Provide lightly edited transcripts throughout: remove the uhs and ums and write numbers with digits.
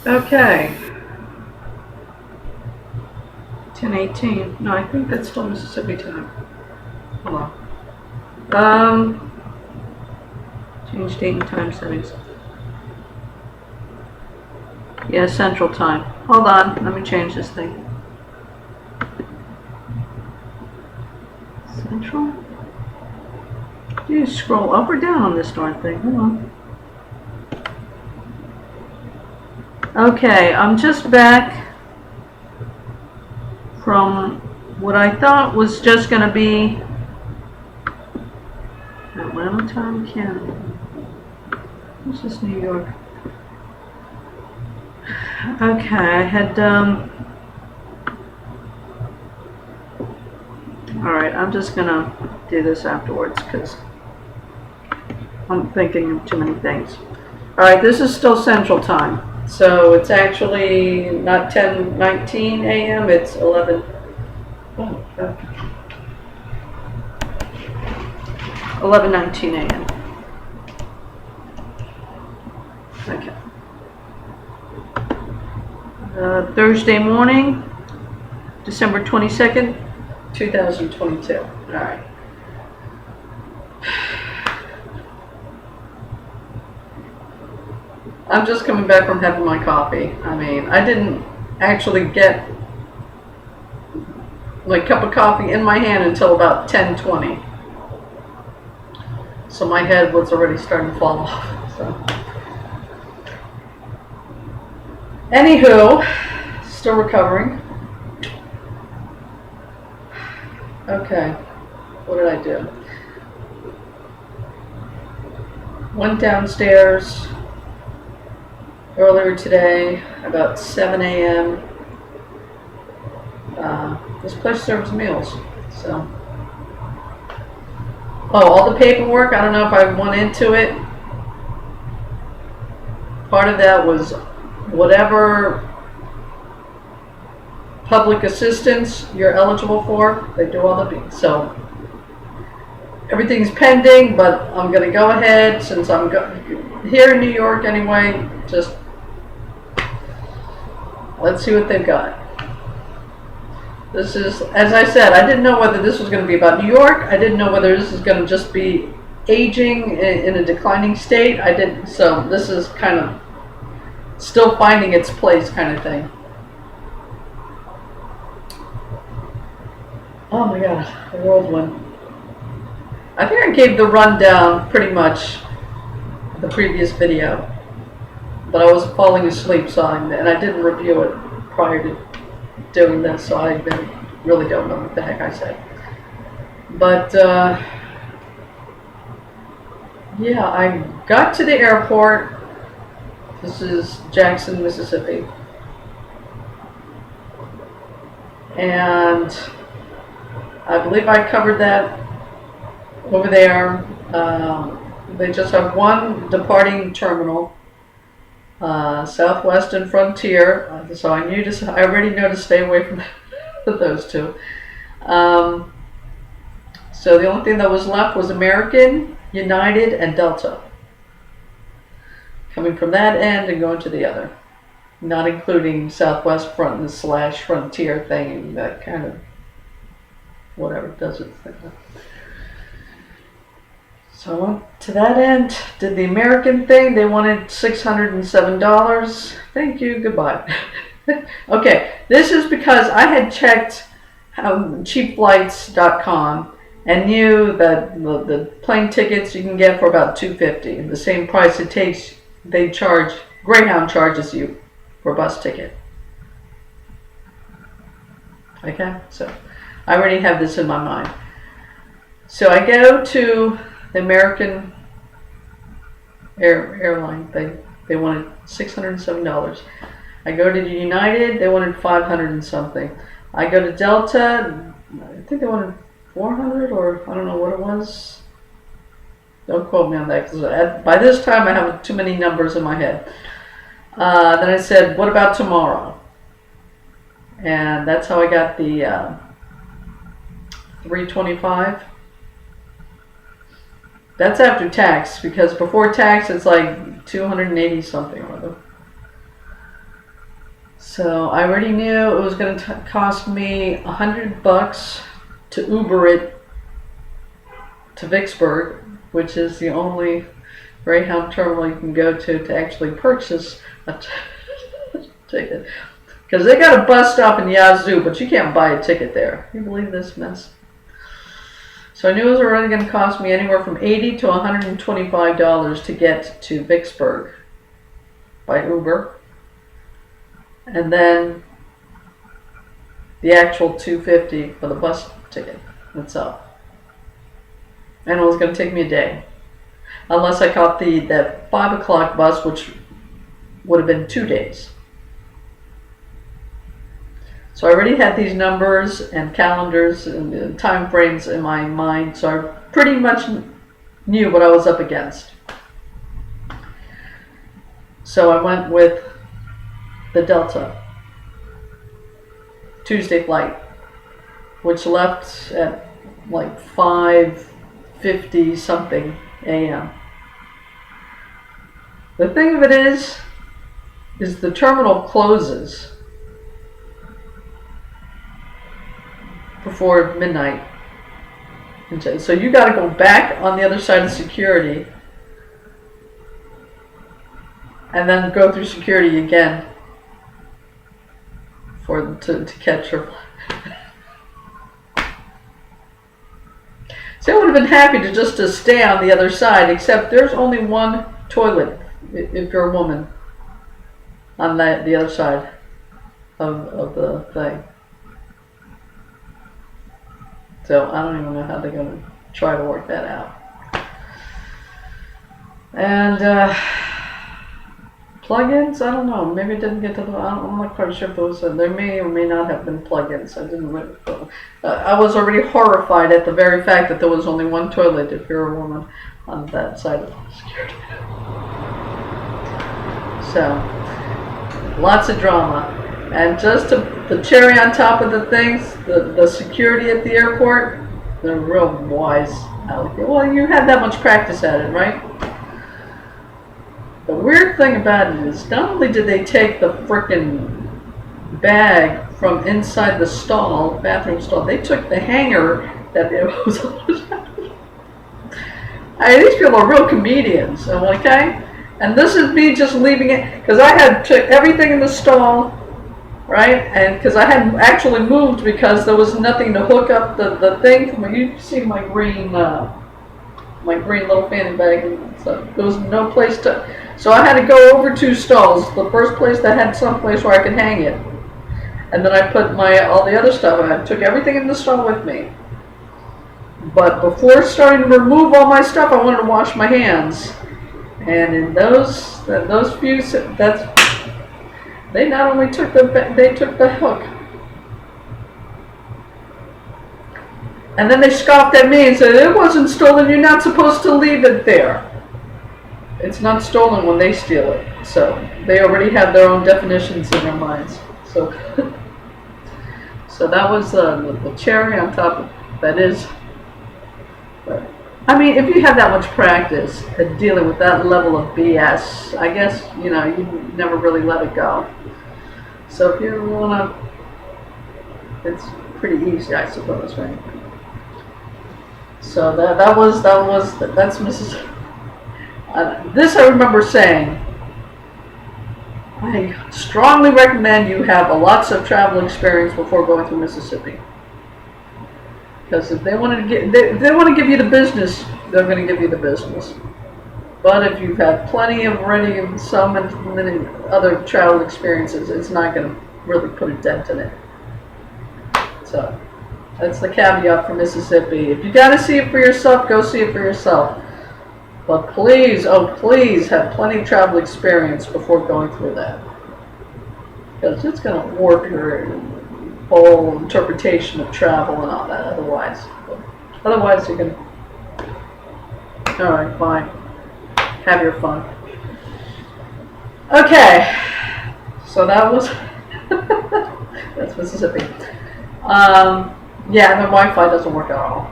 Okay. 10:18. No, I think that's still Mississippi time. Hold on. Change date and time settings. Yeah, Central Time. Hold on, let me change this thing. Central? Do you scroll up or down on this darn thing? Hold on. Okay, I'm just back from what I thought was just going to be Atlanta time, Canada. This is New York. Okay, I had alright, I'm just gonna do this afterwards because I'm thinking of too many things. Alright, this is still Central Time. So it's actually not 10:19 a.m., it's 11. Oh, 11:19 a.m. Okay. Thursday morning, December 22nd, 2022. Alright. I'm just coming back from having my coffee. I mean, I didn't actually get my cup of coffee in my hand until about 10:20. So my head was already starting to fall off. So. Anywho, still recovering. Okay, what did I do? Went downstairs earlier today, about 7 a.m. This place serves meals, so. Oh, all the paperwork, I don't know if I went into it. Part of that was whatever public assistance you're eligible for, they do all the, so everything's pending, but I'm going to go ahead since I'm here in New York anyway, just let's see what they've got. This is, as I said, I didn't know whether this was going to be about New York. I didn't know whether this is going to just be aging in a declining state. I didn't, so this is kind of still finding its place kind of thing. Oh my god, a whirlwind. I think I gave the rundown pretty much the previous video, but I was falling asleep, so and I didn't review it prior to doing this, so I really don't know what the heck I said. But yeah, I got to the airport. This is Jackson, Mississippi, and I believe I covered that over there. They just have one departing terminal, Southwest and Frontier, so I already know to stay away from those two. So the only thing that was left was American, United, and Delta. Coming from that end and going to the other, not including Southwest / Frontier thing, that kind of whatever does it. So I went to that end, did the American thing. They wanted $607. Thank you, goodbye. Okay, this is because I had checked cheapflights.com and knew that the plane tickets you can get for about $250, the same price it takes. They charge, Greyhound charges you for a bus ticket. Okay, so I already have this in my mind. So I go to the American airline, they wanted $607. I go to United, they wanted 500 and something. I go to Delta, I think they wanted 400, or I don't know what it was. Don't quote me on that, because by this time I have too many numbers in my head. Then I said, what about tomorrow? And that's how I got the $325. That's after tax, because before tax it's like 280 something or other. So I already knew it was going to cost me $100 to Uber it to Vicksburg, which is the only Greyhound terminal you can go to actually purchase a ticket. Because they got a bus stop in Yazoo, but you can't buy a ticket there. Can you believe this mess? So I knew it was already going to cost me anywhere from $80 to $125 to get to Vicksburg by Uber. And then the actual $250 for the bus ticket itself. And it was going to take me a day. Unless I caught that 5 o'clock bus, which would have been 2 days. So I already had these numbers and calendars and time frames in my mind, so I pretty much knew what I was up against. So I went with the Delta Tuesday flight, which left at like 5:50 something a.m. The thing of it is the terminal closes before midnight. So you got to go back on the other side of security and then go through security again to catch her. So I would have been happy to stay on the other side, except there's only one toilet if you're a woman on the other side of the thing. So I don't even know how they're going to try to work that out. And plugins, I don't know. Maybe it didn't get to the. I'm not quite sure if those. There may or may not have been plugins. I didn't really. I was already horrified at the very fact that there was only one toilet if you're a woman on that side of the security. So lots of drama. And just the cherry on top of the things, the security at the airport, they're real wise. Well, you had that much practice at it, right? The weird thing about it is not only did they take the frickin' bag from inside the stall, bathroom stall, they took the hanger that it was on. I mean, these people are real comedians, okay? And this is me just leaving it, because I had took everything in the stall, right? And because I hadn't actually moved because there was nothing to hook up the thing from. You see my green little fanny bag and stuff. There was no place to. So I had to go over 2 stalls. The first place that had some place where I could hang it, and then I put all the other stuff. I took everything in the stall with me. But before starting to remove all my stuff, I wanted to wash my hands. And in those few, they not only took they took the hook, and then they scoffed at me and said, "It wasn't stolen. You're not supposed to leave it there. It's not stolen when they steal it." So they already have their own definitions in their minds. So, so that was the cherry on top of that is. I mean, if you have that much practice at dealing with that level of BS, I guess, you never really let it go. So if you want to, it's pretty easy, I suppose, right? So that's Mrs. This I remember saying, I strongly recommend you have lots of travel experience before going through Mississippi. Because if they want to give you the business, they're going to give you the business. But if you've had plenty of so many other travel experiences, it's not going to really put a dent in it. So that's the caveat for Mississippi. If you got to see it for yourself, go see it for yourself. But please, oh please, have plenty of travel experience before going through that. Because it's going to warp your whole interpretation of travel and all that otherwise. Otherwise, you can. Alright, fine. Have your fun. Okay. So that was. That's Mississippi. Yeah, their Wi-Fi doesn't work at all.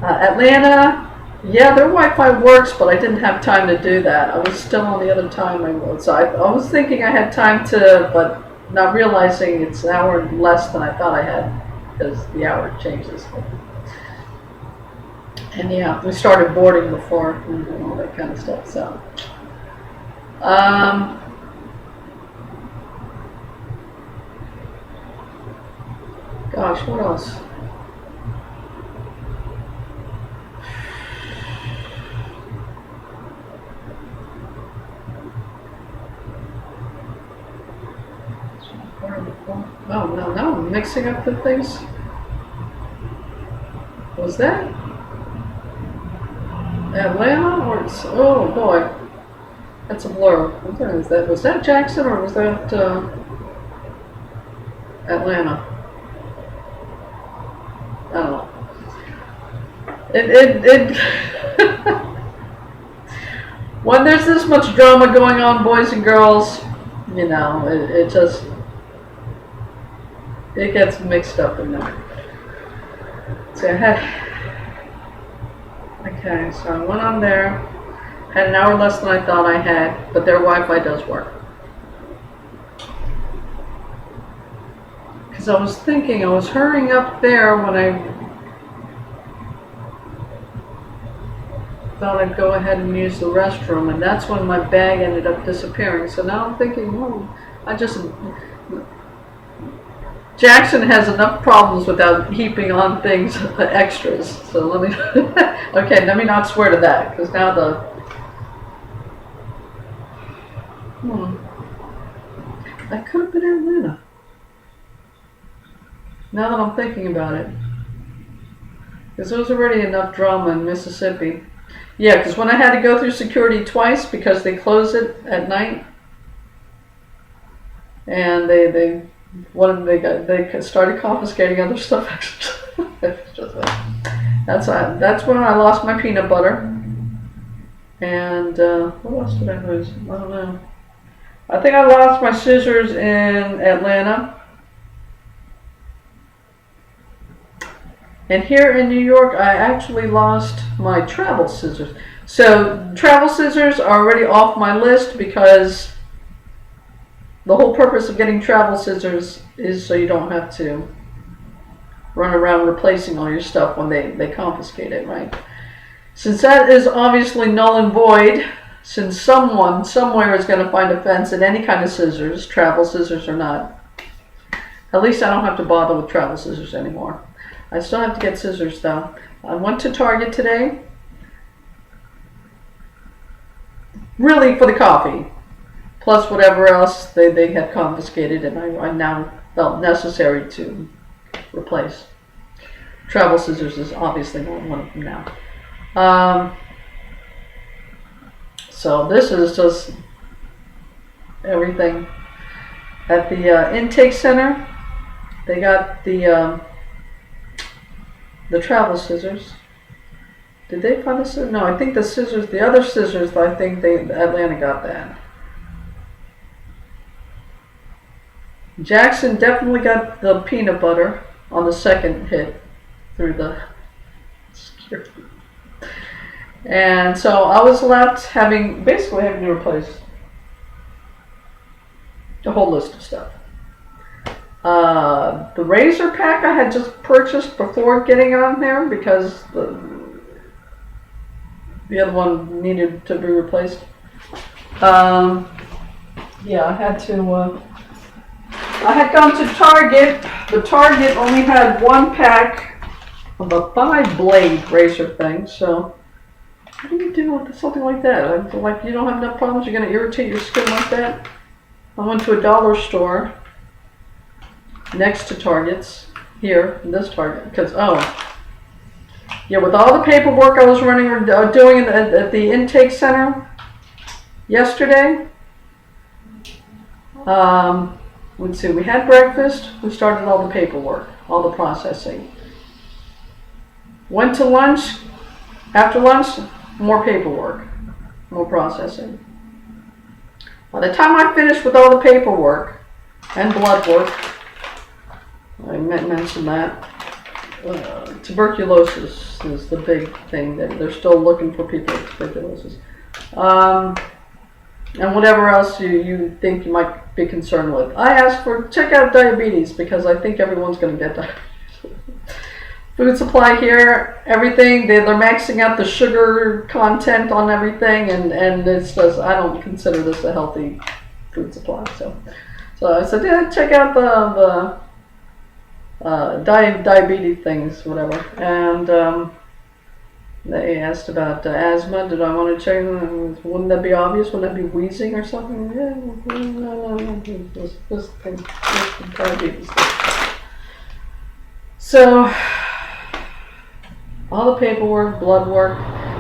Atlanta, yeah, their Wi-Fi works, but I didn't have time to do that. I was still on the other time. So I was thinking I had time to, but not realizing it's an hour less than I thought I had because the hour changes. And yeah, we started boarding before and all that kind of stuff. So, gosh, what else? Oh no, no, I'm mixing up the things. Was that Atlanta or oh boy, that's a blur. What is that? Was that Jackson or was that Atlanta? I don't know. It when there's this much drama going on, boys and girls, you know, it just it gets mixed up in there. So I had, okay, so I went on there, had an hour less than I thought I had, but their Wi-Fi does work. Because I was thinking, I was hurrying up there when I thought I'd go ahead and use the restroom, and that's when my bag ended up disappearing. So now I'm thinking, oh, Jackson has enough problems without heaping on things extras. So let me, okay, let me not swear to that, because now that could have been Atlanta. Now that I'm thinking about it. Because there was already enough drama in Mississippi. Yeah, because when I had to go through security twice because they close it at night, and they started confiscating other stuff. That's when I lost my peanut butter. And what else did I lose? I don't know. I think I lost my scissors in Atlanta. And here in New York, I actually lost my travel scissors. So travel scissors are already off my list because the whole purpose of getting travel scissors is so you don't have to run around replacing all your stuff when they confiscate it, right? Since that is obviously null and void, since someone somewhere is going to find offense in any kind of scissors, travel scissors or not, at least I don't have to bother with travel scissors anymore. I still have to get scissors though. I went to Target today, really for the coffee, plus whatever else they had confiscated, and I now felt necessary to replace. Travel scissors is obviously not one of them now. So this is just everything. At the intake center, they got the travel scissors. Did they find the scissors? No, I think the scissors, the other scissors, I think Atlanta got that. Jackson definitely got the peanut butter on the second hit through the security. And so I was left basically having to replace a whole list of stuff. The razor pack I had just purchased before getting on there because the other one needed to be replaced. Yeah, I had gone to Target. The Target only had one pack of a 5-blade razor thing, so what do you do with something like that? Like, you don't have enough problems, you're going to irritate your skin like that? I went to a dollar store next to Target's, here, in this Target, because, yeah, with all the paperwork I was doing at the intake center yesterday, let's see, we had breakfast, we started all the paperwork, all the processing. Went to lunch, after lunch, more paperwork, more processing. By the time I finished with all the paperwork and blood work, I mentioned that, tuberculosis is the big thing, that they're still looking for people with tuberculosis. and whatever else you think you might be concerned with. I asked for check out diabetes because I think everyone's going to get diabetes. Food supply here, everything, they're maxing out the sugar content on everything, and it's just, I don't consider this a healthy food supply. So I said, yeah, check out the diabetes things, whatever. And they asked about asthma. Did I want to check? Wouldn't that be obvious? Wouldn't that be wheezing or something? Yeah, no. This thing, this diabetes thing. So, all the paperwork, blood work.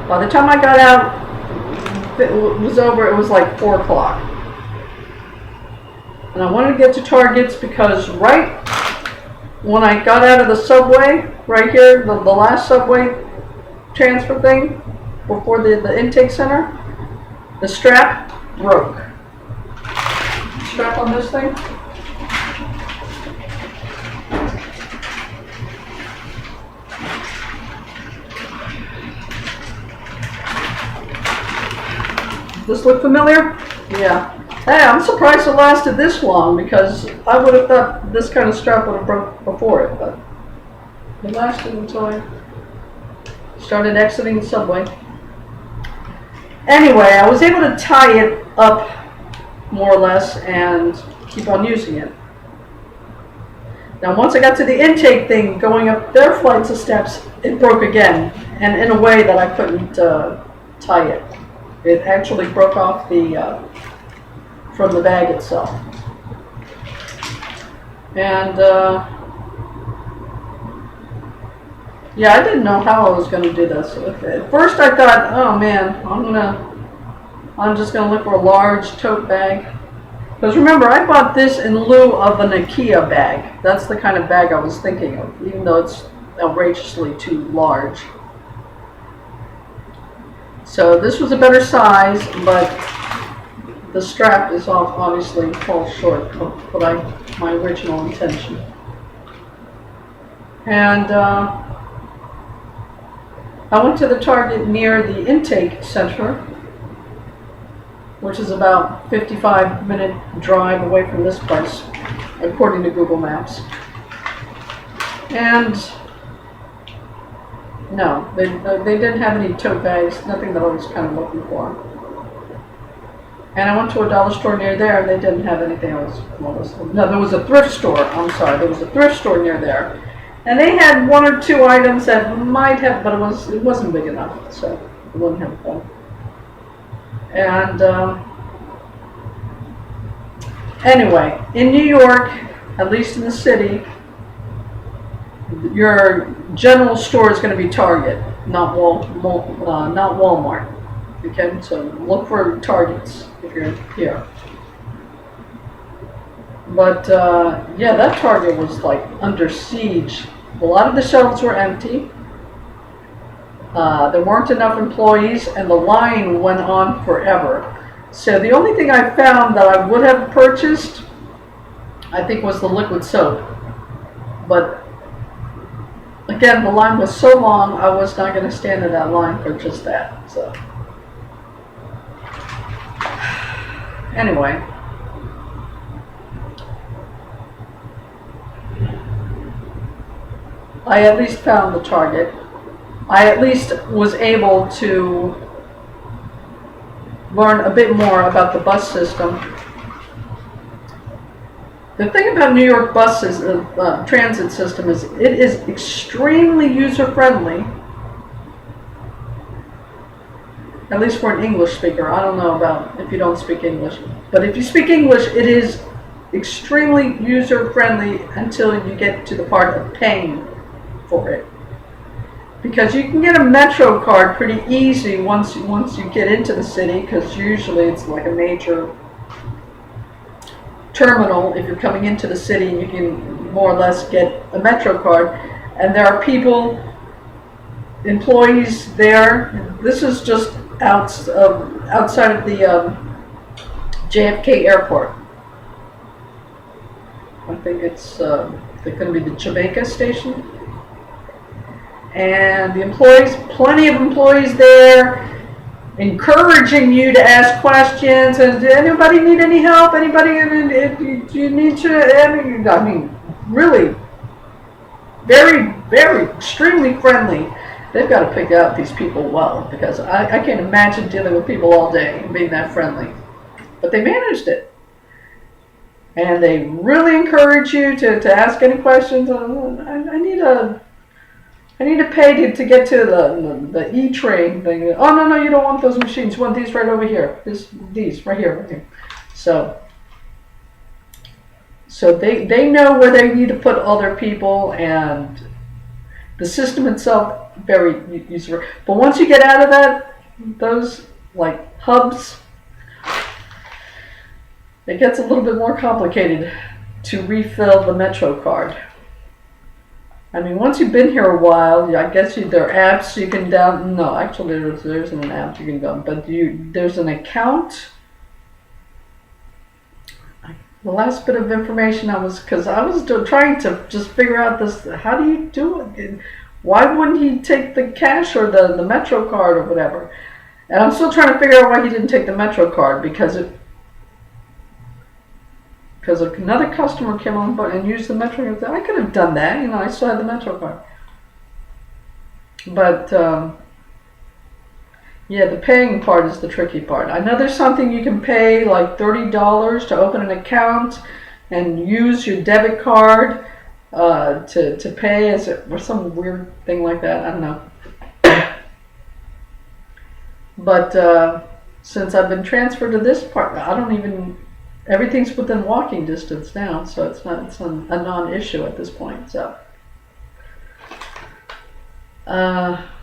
By the time I got out, it was over. It was like 4 o'clock. And I wanted to get to Target's because right when I got out of the subway, right here, the last subway transfer thing, before the intake center, the strap broke. The strap on this thing. Does this look familiar? Yeah. Hey, I'm surprised it lasted this long because I would have thought this kind of strap would have broke before it, but it lasted until I started exiting the subway. Anyway, I was able to tie it up more or less and keep on using it. Now once I got to the intake thing, going up their flights of steps, it broke again, and in a way that I couldn't tie it. It actually broke off from the bag itself. And yeah, I didn't know how I was going to do this. At first I thought, oh man, I'm just going to look for a large tote bag. Because remember, I bought this in lieu of an IKEA bag. That's the kind of bag I was thinking of, even though it's outrageously too large. So this was a better size, but the strap is obviously falls short of what my original intention. And I went to the Target near the intake center, which is about 55-minute drive away from this place, according to Google Maps. And no, they didn't have any tote bags, nothing that I was kind of looking for. And I went to a dollar store near there, and they didn't have anything else. No, there was a thrift store. I'm sorry, there was a thrift store near there, and they had 1 or 2 items that might have, but it wasn't big enough, so it wouldn't have fun. And anyway, in New York, at least in the city, your general store is going to be Target, not Walmart. Okay, so look for Targets if you're here. But yeah, that Target was like under siege. A lot of the shelves were empty. There weren't enough employees, and the line went on forever. So the only thing I found that I would have purchased, I think, was the liquid soap. But again, the line was so long, I was not going to stand in that line for just that. So anyway, I at least found the Target. I at least was able to learn a bit more about the bus system. The thing about New York buses, transit system, is it is extremely user-friendly, at least for an English speaker. I don't know about if you don't speak English, but if you speak English, it is extremely user-friendly until you get to the part of paying for it. Because you can get a Metro card pretty easy once you get into the city, because usually it's like a major terminal if you're coming into the city, and you can more or less get a Metro card. And there are people, employees there. This is just outside of the JFK airport. I think it's going to be the Jamaica station. And the employees, plenty of employees there. encouraging you to ask questions. And does anybody need any help? Anybody? If you need to, I mean, really, very, very, extremely friendly. They've got to pick out these people well, because I can't imagine dealing with people all day and being that friendly. But they managed it. And they really encourage you to ask any questions. I need to pay to get to the E-train thing. Oh, no, you don't want those machines. You want these right over here. These right here. So they know where they need to put all their people, and the system itself very user. But once you get out of that, those like hubs, it gets a little bit more complicated to refill the Metro card. I mean, once you've been here a while, I guess there are apps you can download. No, actually, there isn't an app you can go, but there's an account. The last bit of information because I was trying to just figure out this. How do you do it? Why wouldn't he take the cash or the Metro card or whatever? And I'm still trying to figure out why he didn't take the Metro card, because another customer came on board and used the Metro card. I could have done that, I still had the Metro card. But yeah, the paying part is the tricky part. I know there's something you can pay like $30 to open an account and use your debit card to pay or some weird thing like that. I don't know. But since I've been transferred to this part, everything's within walking distance now, so it's a non-issue at this point. So,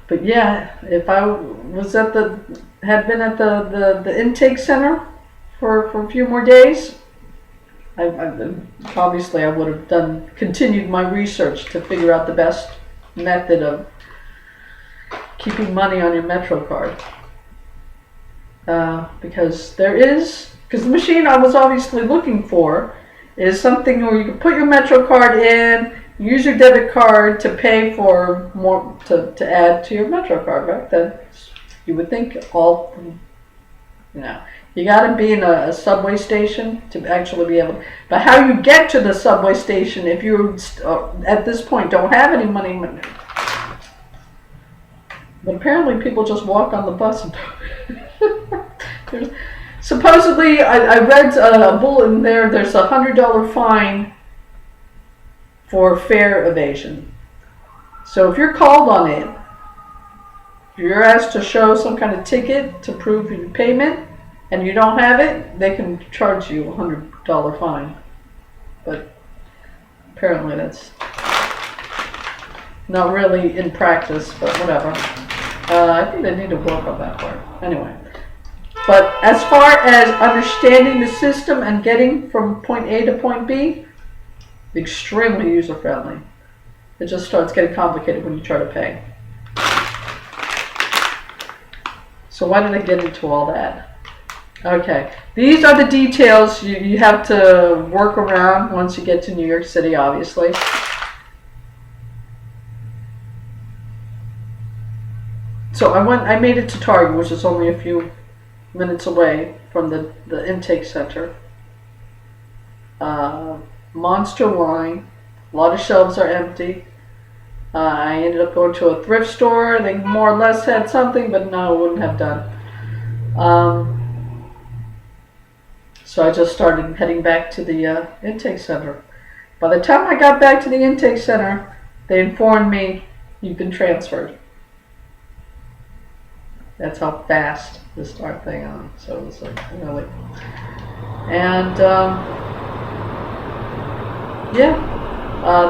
but yeah, if I was had been at the intake center for a few more days, obviously I would have continued my research to figure out the best method of keeping money on your Metro card. Because the machine I was obviously looking for is something where you can put your Metro card in, use your debit card to pay for more, to add to your Metro card, right? That you would think you got to be in a subway station to actually be able. But how you get to the subway station if you at this point don't have any money? But apparently people just walk on the bus. Supposedly, I read a bulletin there. There's a $100 fine for fare evasion. So if you're called on it, if you're asked to show some kind of ticket to prove your payment, and you don't have it, they can charge you a $100 fine. But apparently that's not really in practice, but whatever. I think they need to work on that part. Anyway. But as far as understanding the system and getting from point A to point B, extremely user-friendly. It just starts getting complicated when you try to pay. So why did I get into all that? Okay, these are the details you have to work around once you get to New York City, obviously. So I made it to Target, which is only a few minutes away from the intake center. Monster line. A lot of shelves are empty. I ended up going to a thrift store. They more or less had something, but no, it wouldn't have done. So I just started heading back to the intake center. By the time I got back to the intake center, they informed me, you've been transferred. That's how fast this darn thing on. So it was like, really. And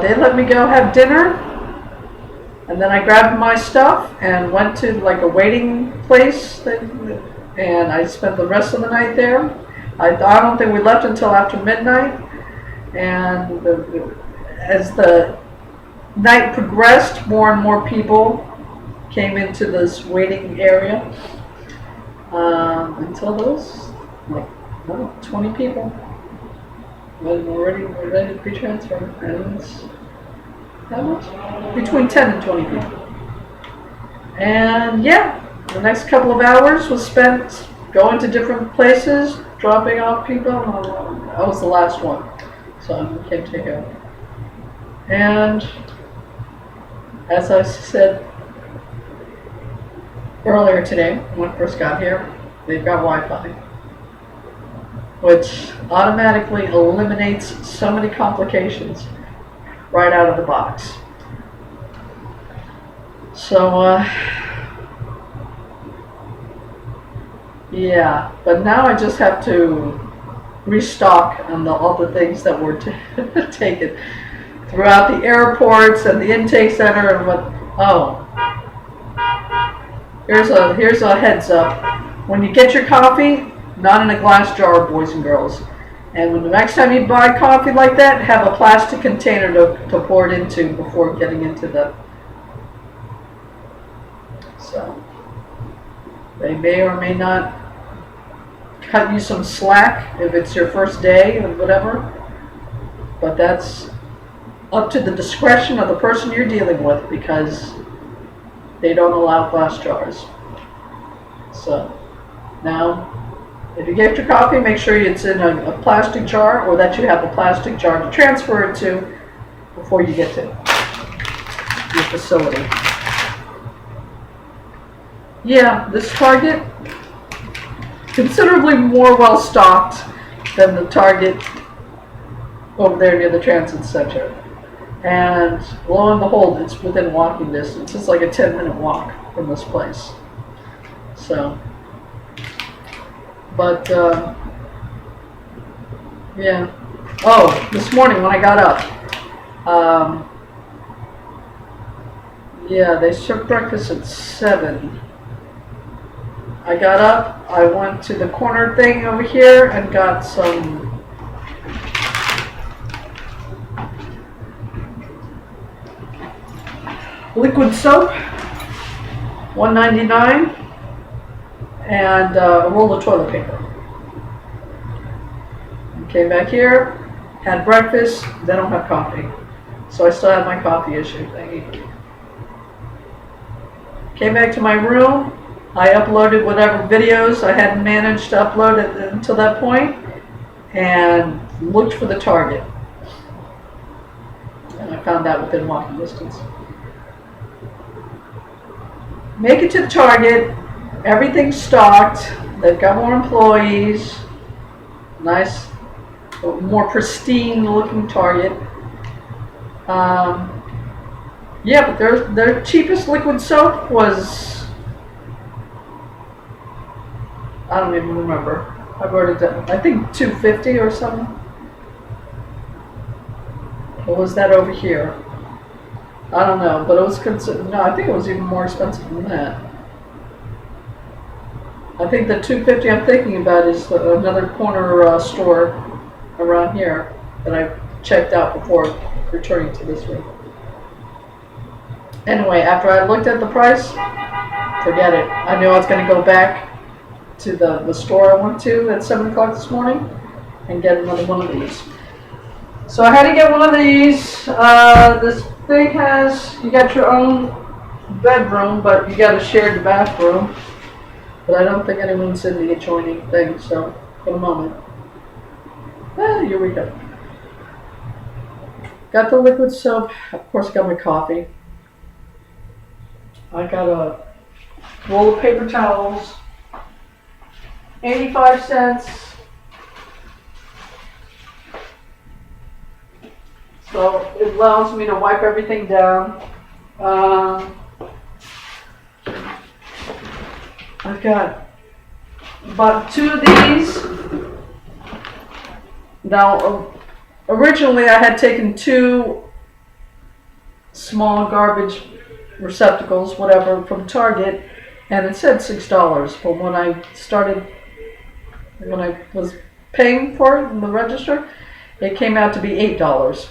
they let me go have dinner, and then I grabbed my stuff and went to like a waiting place, and I spent the rest of the night there. I don't think we left until after midnight, and as the night progressed, more and more people came into this waiting area until there was like 20 people. We're ready to be transferred. And it's that much? Between 10 and 20 people. And yeah, the next couple of hours was spent going to different places, dropping off people. I was the last one, so I came to here. And as I said earlier today, when I first got here, they've got Wi-Fi, which automatically eliminates so many complications right out of the box. So, yeah, but now I just have to restock on all the things that were taken throughout the airports and the intake center and what. Oh, here's a heads up. When you get your coffee, not in a glass jar, boys and girls. And when the next time you buy coffee like that, have a plastic container to pour it into before getting into the. So they may or may not cut you some slack if it's your first day or whatever, but that's up to the discretion of the person you're dealing with, because they don't allow glass jars. So now, if you get your coffee, make sure it's in a plastic jar, or that you have a plastic jar to transfer it to before you get to your facility. Yeah, this Target, considerably more well stocked than the Target over there near the transit center. And lo and behold, it's within walking distance. It's like a 10-minute walk from this place. So, but, yeah. Oh, this morning when I got up, yeah, they served breakfast at 7. I got up, I went to the corner thing over here and got some liquid soap, $1.99, and a roll of toilet paper. Came back here, had breakfast, they don't have coffee. So I still have my coffee issue thingy. Came back to my room, I uploaded whatever videos I hadn't managed to upload until that point, and looked for the Target. And I found that within walking distance. Make it to the Target, everything's stocked, they've got more employees, nice, more pristine looking Target. Yeah, but their cheapest liquid soap was, I don't even remember. I wrote it down. I think $2.50 or something. Or was that over here? I don't know, but it was no, I think it was even more expensive than that. I think the $2.50 I'm thinking about is another corner store around here that I checked out before returning to this room. Anyway, after I looked at the price, forget it. I knew I was going to go back to the store I went to at 7 o'clock this morning and get another one of these. So I had to get one of these. This thing has, you got your own bedroom, but you got to share the bathroom. But I don't think anyone's in the adjoining thing, so for the moment. Here we go. Got the liquid soap. Of course, got my coffee. I got a roll of paper towels. 85 cents. So it allows me to wipe everything down. I've got about 2 of these. Now, originally I had taken 2 small garbage receptacles, whatever, from Target, and it said $6. But when I was paying for it in the register, it came out to be $8.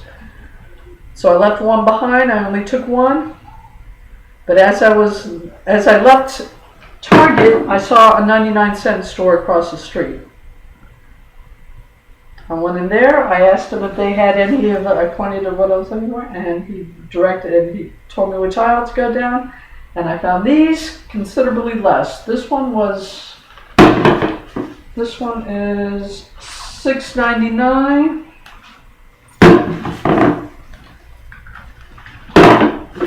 So I left one behind. I only took one. But as I left Target, I saw a 99-cent store across the street. I went in there. I asked him if they had any of it. I pointed to what I was looking for, and he directed, and he told me which aisle to go down. And I found these considerably less. This one is $6.99.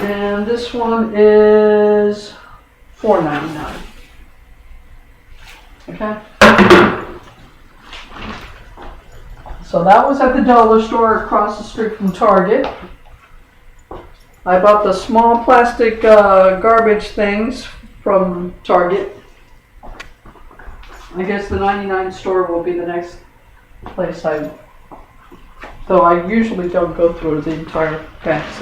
And this one is $4.99. Okay. So that was at the dollar store across the street from Target. I bought the small plastic garbage things from Target. I guess the 99 store will be the next place though I usually don't go through the entire packs.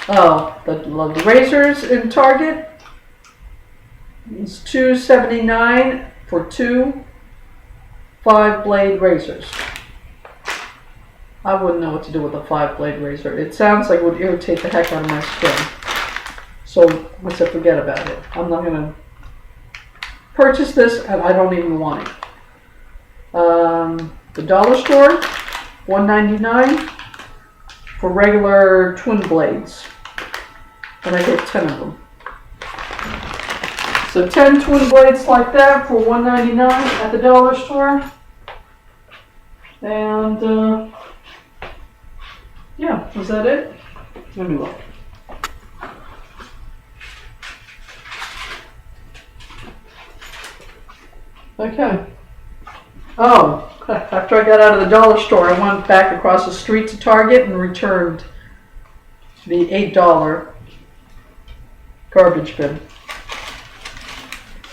The razors in Target is $2.79 for 2 5-blade razors. I wouldn't know what to do with a 5-blade razor. It sounds like it would irritate the heck out of my skin. So let's forget about it. I'm not going to purchase this, and I don't even want it. The dollar store, $1.99 for regular twin blades. And I get 10 of them. So 10 twin blades like that for $1.99 at the dollar store. And yeah, was that it? Let me look. Okay. Oh, after I got out of the dollar store, I went back across the street to Target and returned the $8 garbage bin.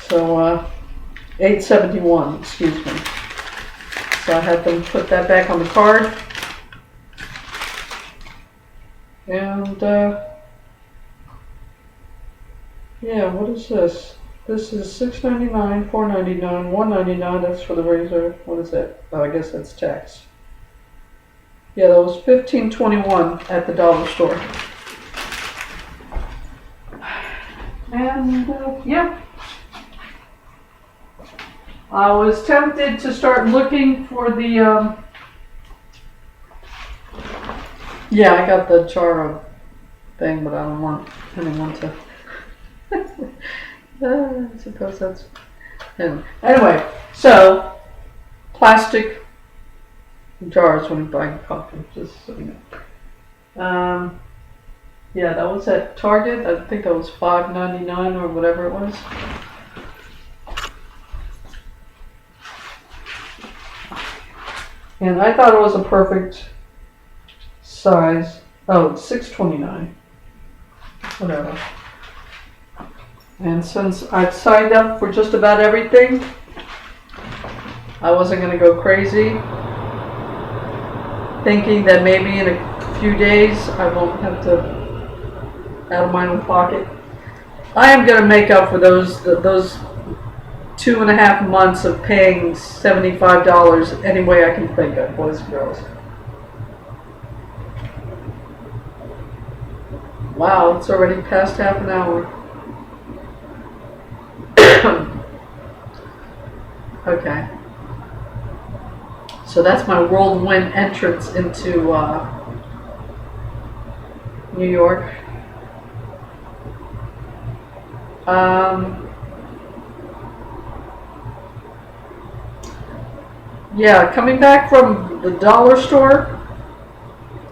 So, $8.71, excuse me. So I had them put that back on the card. And, yeah, what is this? This is $6.99, $4.99, $1.99. That's for the razor. What is that? Oh, I guess that's tax. Yeah, that was $15.21 at the dollar store. And yeah, I was tempted to start looking for the. Yeah, I got the Charo thing, but I don't want anyone to. I suppose that's. Anyway, so plastic jars when you buy coffee, just so you know. Yeah, that was at Target. I think that was $5.99 or whatever it was. And I thought it was a perfect size. Oh, it's $6.29. Whatever. And since I've signed up for just about everything, I wasn't going to go crazy, thinking that maybe in a few days I won't have to out of my own pocket. I am going to make up for those 2.5 months of paying $75 any way I can think of, boys and girls. Wow, it's already past half an hour. Okay. So that's my whirlwind entrance into New York. Yeah, coming back from the dollar store,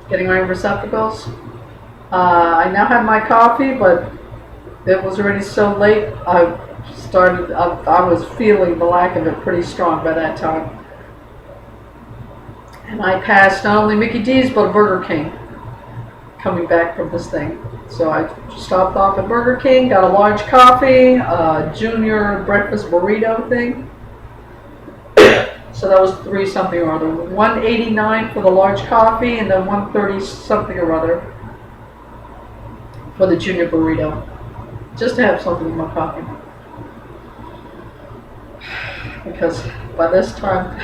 getting my receptacles. I now had my coffee, but it was already so late. I was feeling the lack of it pretty strong by that time. And I passed not only Mickey D's, but a Burger King coming back from this thing. So I stopped off at Burger King, got a large coffee, a junior breakfast burrito thing. So that was 3 something or other. $1.89 for the large coffee, and then $1.30 something or other for the junior burrito. Just to have something in my coffee. Because by this time,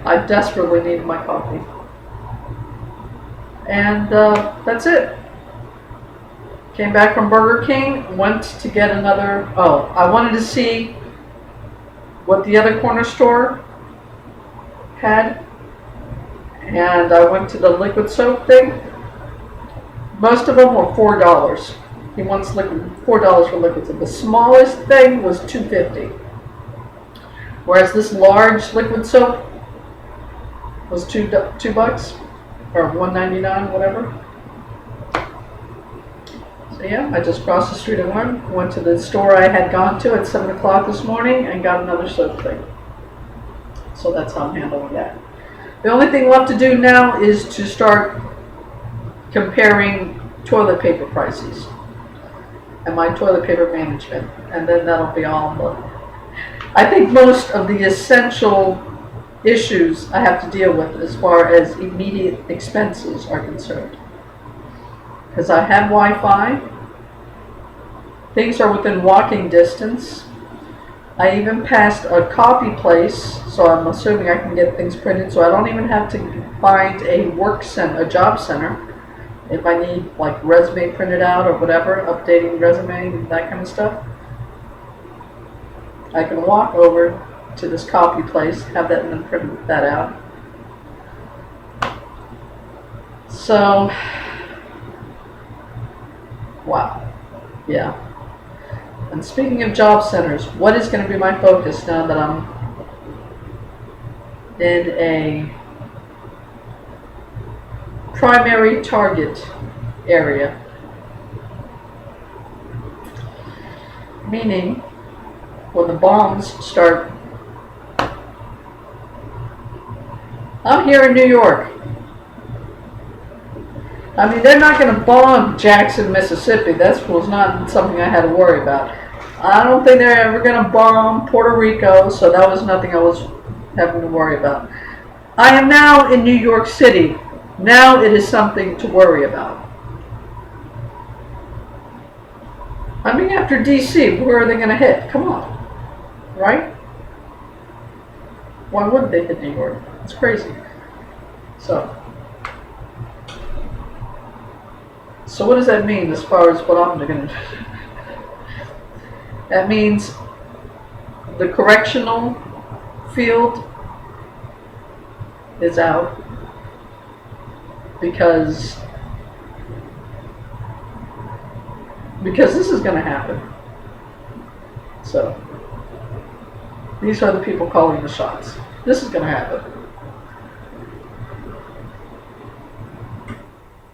I desperately needed my coffee. And that's it. Came back from Burger King, went to get another. Oh, I wanted to see what the other corner store had. And I went to the liquid soap thing. Most of them were $4. He wants liquid, $4 for liquid soap. The smallest thing was $2.50, whereas this large liquid soap was $2 or $1.99, whatever. So yeah, I just crossed the street and went to the store I had gone to at 7 o'clock this morning and got another soap thing. So that's how I'm handling that. The only thing left to do now is to start comparing toilet paper prices and my toilet paper management, and then that'll be all. I think most of the essential issues I have to deal with as far as immediate expenses are concerned, because I have Wi-Fi, things are within walking distance. I even passed a copy place, so I'm assuming I can get things printed, so I don't even have to find a job center. If I need like resume printed out or whatever, updating resume, that kind of stuff, I can walk over to this copy place, have that, and then print that out. So, wow, yeah. And speaking of job centers, what is going to be my focus now that I'm in a primary target area? Meaning, when the bombs start, I'm here in New York. I mean, they're not going to bomb Jackson, Mississippi. That was not something I had to worry about. I don't think they're ever going to bomb Puerto Rico, so that was nothing I was having to worry about. I am now in New York City. Now it is something to worry about. I mean, after DC, where are they going to hit? Come on. Right? Why wouldn't they hit New York? It's crazy. So what does that mean as far as what I'm going to do? That means the correctional field is out because this is going to happen. So these are the people calling the shots. This is going to happen.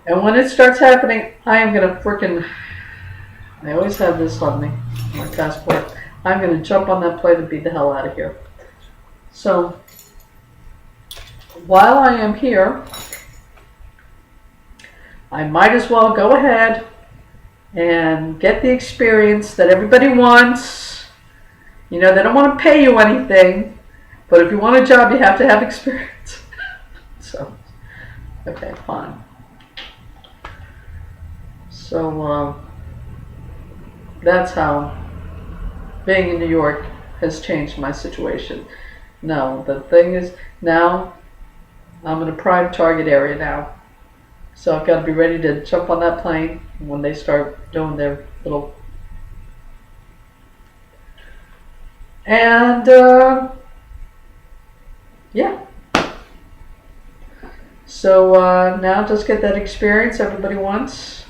And when it starts happening, I am going to I always have this on me, my passport. I'm going to jump on that plane and beat the hell out of here. So, while I am here, I might as well go ahead and get the experience that everybody wants. You know, they don't want to pay you anything, but if you want a job, you have to have experience. So, okay, fine. So, that's how being in New York has changed my situation. No, the thing is, now I'm in a prime target area now. So I've got to be ready to jump on that plane when they start doing their little... And, yeah. So now just get that experience everybody wants.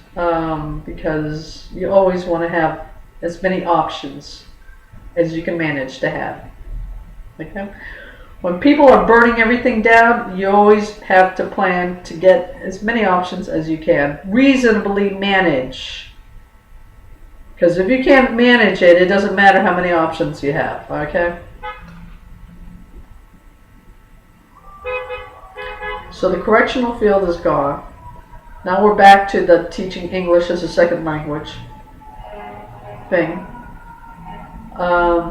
Because you always want to have as many options as you can manage to have. Okay? When people are burning everything down, you always have to plan to get as many options as you can. Reasonably manage. Because if you can't manage it, it doesn't matter how many options you have. Okay? So the correctional field is gone. Now we're back to the teaching English as a second language thing.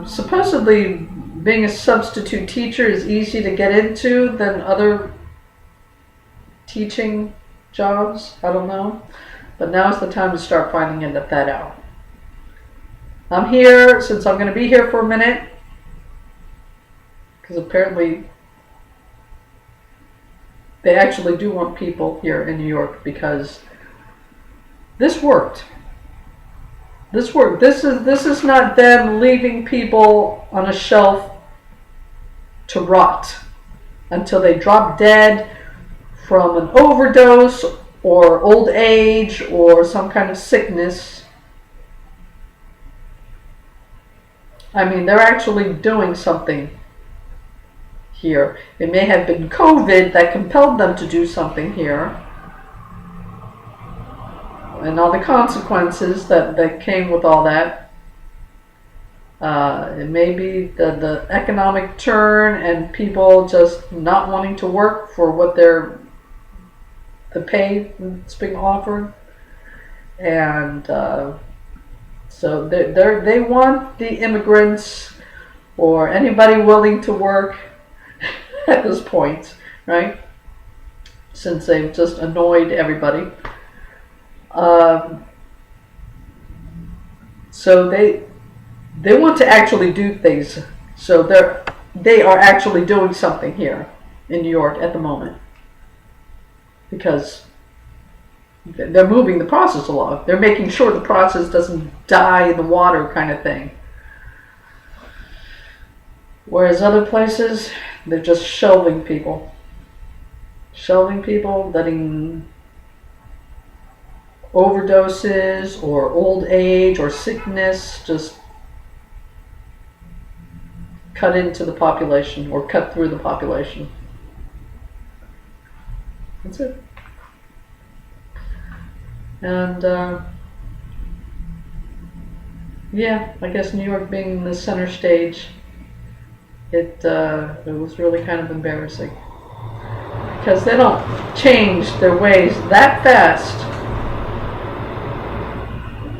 Supposedly, being a substitute teacher is easy to get into than other teaching jobs. I don't know. But now's the time to start finding that out. I'm here, since I'm going to be here for a minute, because apparently they actually do want people here in New York, because this worked. This worked. This is not them leaving people on a shelf to rot until they drop dead from an overdose or old age or some kind of sickness I mean, they're actually doing something here. It may have been COVID that compelled them to do something here, and all the consequences that came with all that. It may be the economic turn and people just not wanting to work for what the pay that's being offered, and so they want the immigrants or anybody willing to work at this point, right? Since they've just annoyed everybody. So they want to actually do things. So they are actually doing something here in New York at the moment, because they're moving the process along. They're making sure the process doesn't die in the water, kind of thing. Whereas other places, they're just shelving people. Shelving people, letting overdoses or old age or sickness just cut into the population or cut through the population. That's it. And yeah, I guess New York being the center stage, it was really kind of embarrassing, because they don't change their ways that fast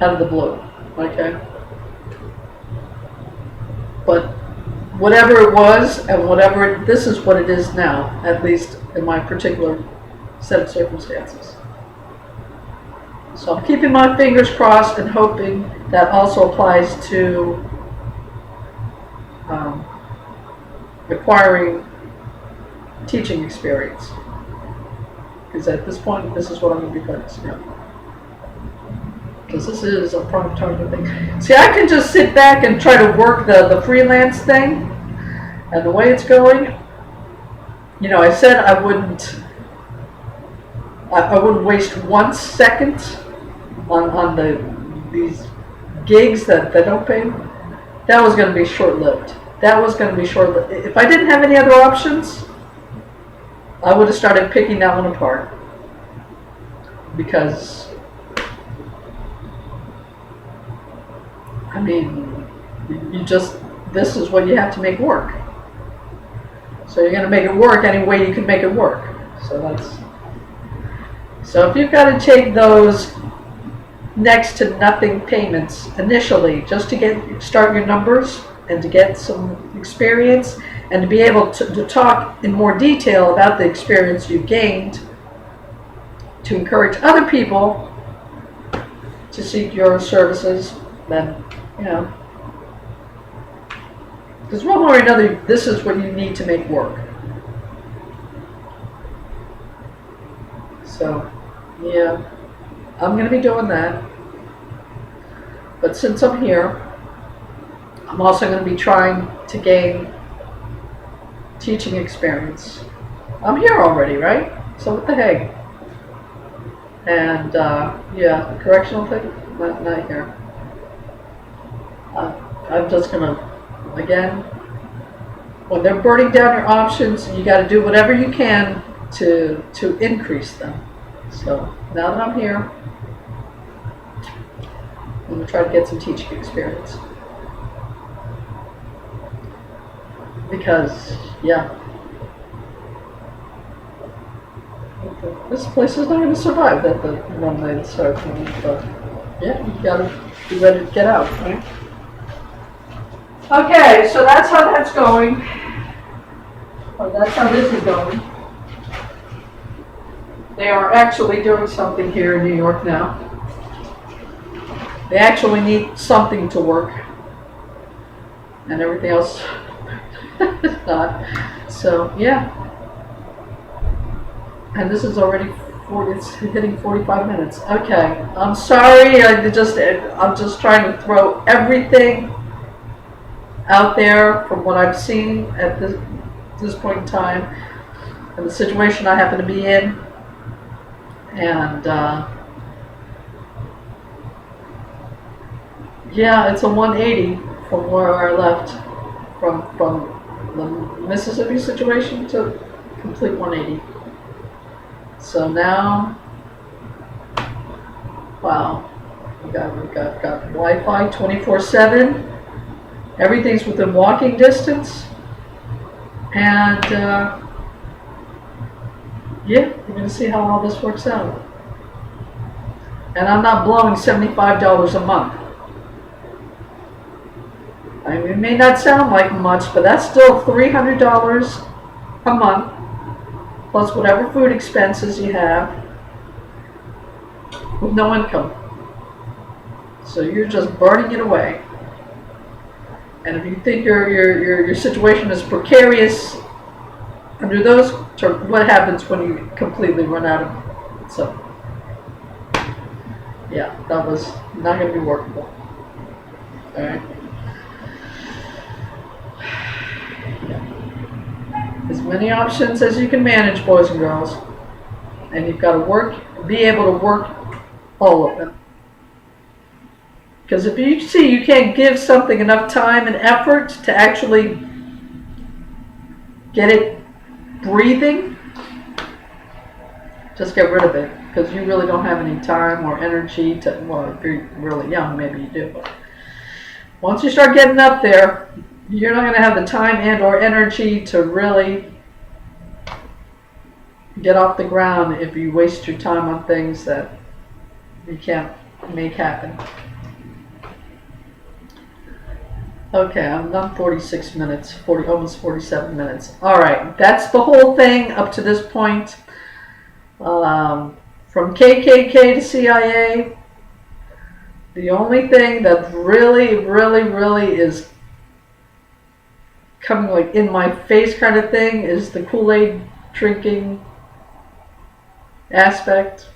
out of the blue, okay? But whatever it was, and this is what it is now, at least in my particular set of circumstances. So I'm keeping my fingers crossed and hoping that also applies to acquiring teaching experience. Because at this point, this is what I'm going to be focusing on. Because this is a prime target thing. See, I can just sit back and try to work the freelance thing, and the way it's going, you know, I said I wouldn't waste 1 second on these gigs that don't pay. That was going to be short-lived. That was going to be short-lived. If I didn't have any other options, I would have started picking that one apart. Because, I mean, this is what you have to make work. So you're going to make it work any way you can make it work. So if you've got to take those next to nothing payments initially, just to start your numbers and to get some experience and to be able to talk in more detail about the experience you've gained, to encourage other people to seek your services, then, you know, because one way or another, this is what you need to make work. So, yeah, I'm going to be doing that. But since I'm here, I'm also going to be trying to gain teaching experience. I'm here already, right? So what the heck? And, yeah, correctional thing, not here. I'm just going to, again, when they're burning down your options, you got to do whatever you can to increase them. So now that I'm here, I'm going to try to get some teaching experience. Because, yeah, this place is not going to survive the one they start from. But yeah, you got to be ready to get out, right? Okay, so that's how that's going. Or that's how this is going. They are actually doing something here in New York now. They actually need something to work. And everything else is not. So, yeah. And this is already it's hitting 45 minutes. Okay, I'm sorry. I'm just trying to throw everything out there from what I've seen at this point in time and the situation I happen to be in. And yeah, it's a 180 from where I left, from the Mississippi situation to complete 180. So now, wow, we got Wi-Fi 24/7. Everything's within walking distance, and yeah, we're gonna see how all this works out. And I'm not blowing $75 a month. I mean, it may not sound like much, but that's still $300 a month, plus whatever food expenses you have, with no income. So you're just burning it away. And if you think your situation is precarious under those terms, what happens when you completely run out of? So, yeah, that was not going to be workable. All right. Yeah. As many options as you can manage, boys and girls, and you've got to be able to work all of them. Because if you see you can't give something enough time and effort to actually get it breathing, just get rid of it. Because you really don't have any time or energy to, well, if you're really young, maybe you do. But once you start getting up there, you're not going to have the time and or energy to really get off the ground if you waste your time on things that you can't make happen. Okay, I'm done 46 minutes, almost 47 minutes. All right, that's the whole thing up to this point. From KKK to CIA, the only thing that really is coming like in my face kind of thing is the Kool-Aid drinking aspect.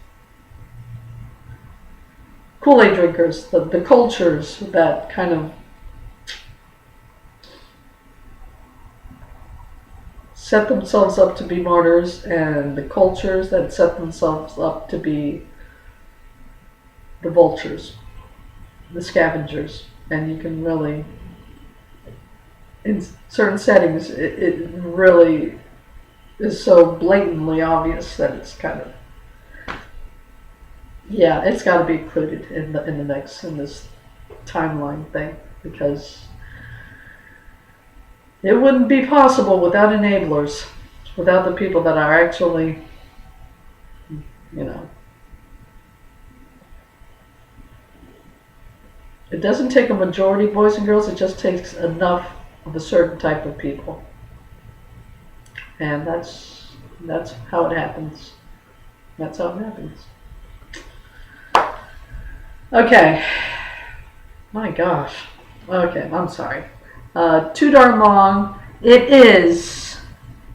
Kool-Aid drinkers, the cultures that kind of set themselves up to be martyrs, and the cultures that set themselves up to be the vultures, the scavengers. And you can really, in certain settings, it really is so blatantly obvious that it's kind of, yeah, it's got to be included in this timeline thing, because it wouldn't be possible without enablers, without the people that are actually, you know. It doesn't take a majority, boys and girls, it just takes enough of a certain type of people. And that's how it happens. That's how it happens. Okay. My gosh. Okay, I'm sorry. Too darn long. It is.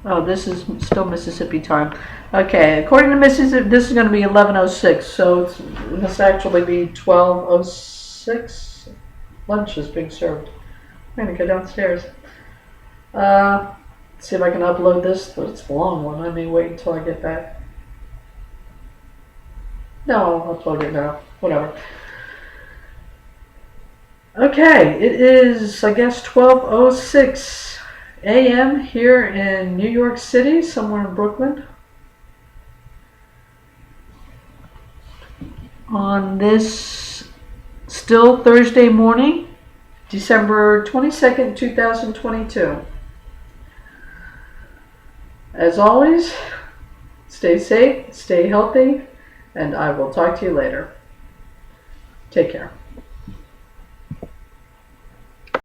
Oh, this is still Mississippi time. Okay, according to Mississippi, this is going to be 11:06, so it must actually be 12:06. Lunch is being served. I'm going to go downstairs. See if I can upload this, but it's a long one. I may wait until I get back. No, I'll upload it now. Whatever. Okay, it is, I guess, 12:06 a.m. here in New York City, somewhere in Brooklyn. On this still Thursday morning, December 22nd, 2022. As always, stay safe, stay healthy, and I will talk to you later. Take care.